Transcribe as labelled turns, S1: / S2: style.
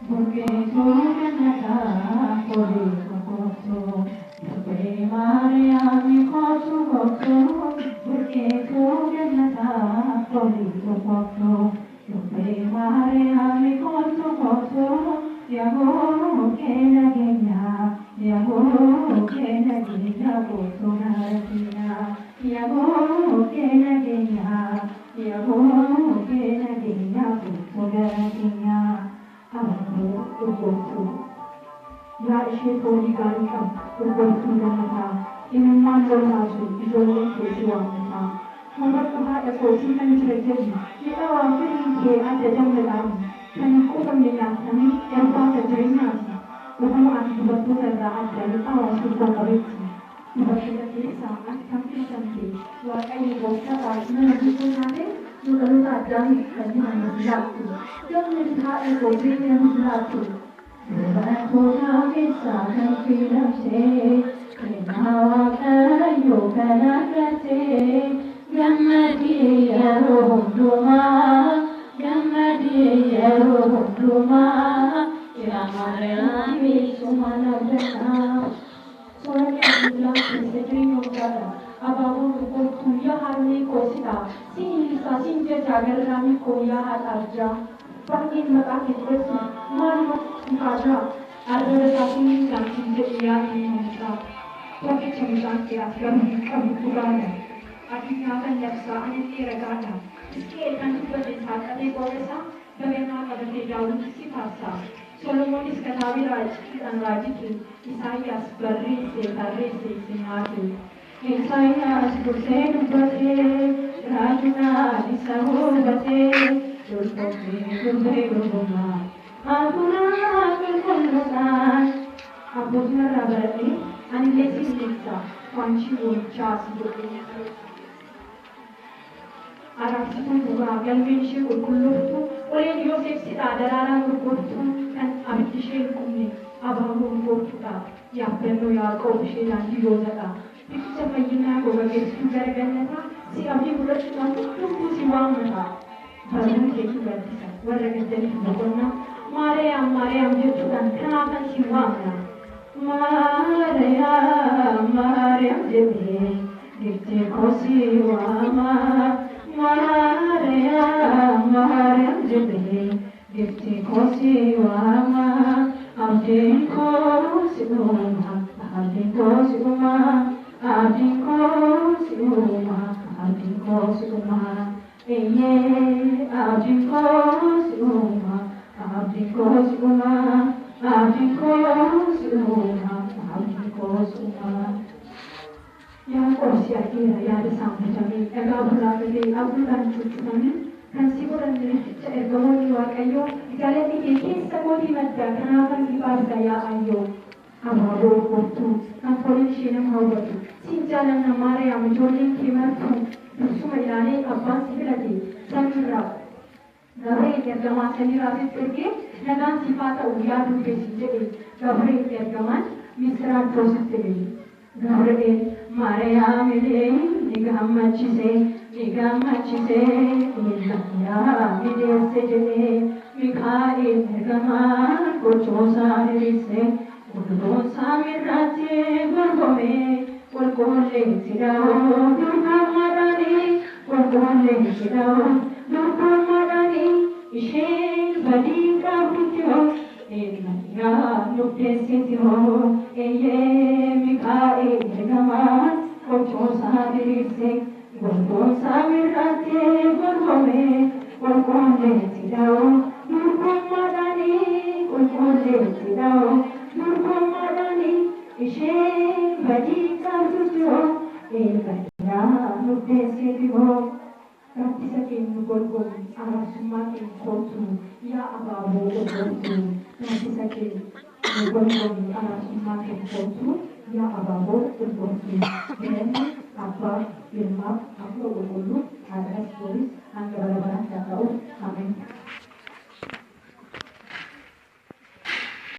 S1: Porque tú me das por el costo, porque María mi costo, porque tú me das por el costo, porque María mi costo, y hago que la guía, y hago que la guía, bolsonaro, y hago que la guía, y hago que la guía, bolsonaro. Ya işe poligarika, berbuat iman berlaku, isolasi kesuaman. Membuat kita ekosistem terjadi. Kita waktu ini ada jam dalam, dan kau mendengar kami yang pada jadinya. Bukan akibat pekerjaan dari awal sudah berhenti. Membuat kita kami nanti, wakai bosnya tak menentukan hari, lalu tak jadi hanya berlaku. Yang melihat ekosistem yang berlaku. Bakola bisa terpilih, kenawa kayu kanakate, gamadi yaruduma, gamadi yaruduma, yamarelami sumanabena. Soalnya bilang sering orang abang berkutu ya hari kosita, sinisa sinja jagal kami koya aja. Pangin mata kita malu kaca ada tapi yang tidak ia ingin tapi cerita kita kami bukan artinya akan jaksa ini regana meski akan juga disahkan di bawah bagaimana pada jauh si pasal Solomon katawi dan rajitu Isaias berisi sinatu Isaias bersedu bate rajuna disahu bate Apabila berarti analisis data kunci cas arah situ juga galmensi kullutu oleh Yosef sida darara kullutu kan abdishe kumni abamu kulluta ya peno ya kobshe nanti yozata itu semuanya goga gesu garganata si abdi bulat kullutu si wamata Baru kita berpisah, warga jadi bukannya Maria jechuudhaan kanaafan si waamna Maria jedhee giftee kosi waama Maria jedhee giftee kosi waama abdiin kosi uuma abdiin kosi uuma abdiin kosi uuma abdiin kosi uuma abdikos uma yang korsia kira ya ada sampai jami agak berlaku aku dan cucu kami kan siguran dari ergamoni wakayo kalian ini semua di mata kenapa kibar saya ayo amaro waktu kan polisi yang hawatu sinjalan namara yang menjolin kimatu Semua ilani abang sifilati samira. Gabriel tergaman samira sifilati nagan sifata uya dupe sijeli. Gabriel tergaman misra prositeli. Gabriel Maria mele nigam machise nigam mele sejele Mikhail tergaman kochosa dirise Udon samirate gorgome Walkole sidao durhamarani Walkole sidao durhamarani Ishen badika butyo Enaya nukte sityo Eye Mikhail tergaman kochosa dirise Udon samirate gorgome Walkole sidao durhamarani Walkole sidao durhamarani Ishen badika butyo Enaya nukte sityo Practica che in corpo arasumati in corso ya ababo corso practica che in corpo arasumati in corso ya ababo corso dan apa firma apa ululu ada stories angka berapa tahu amin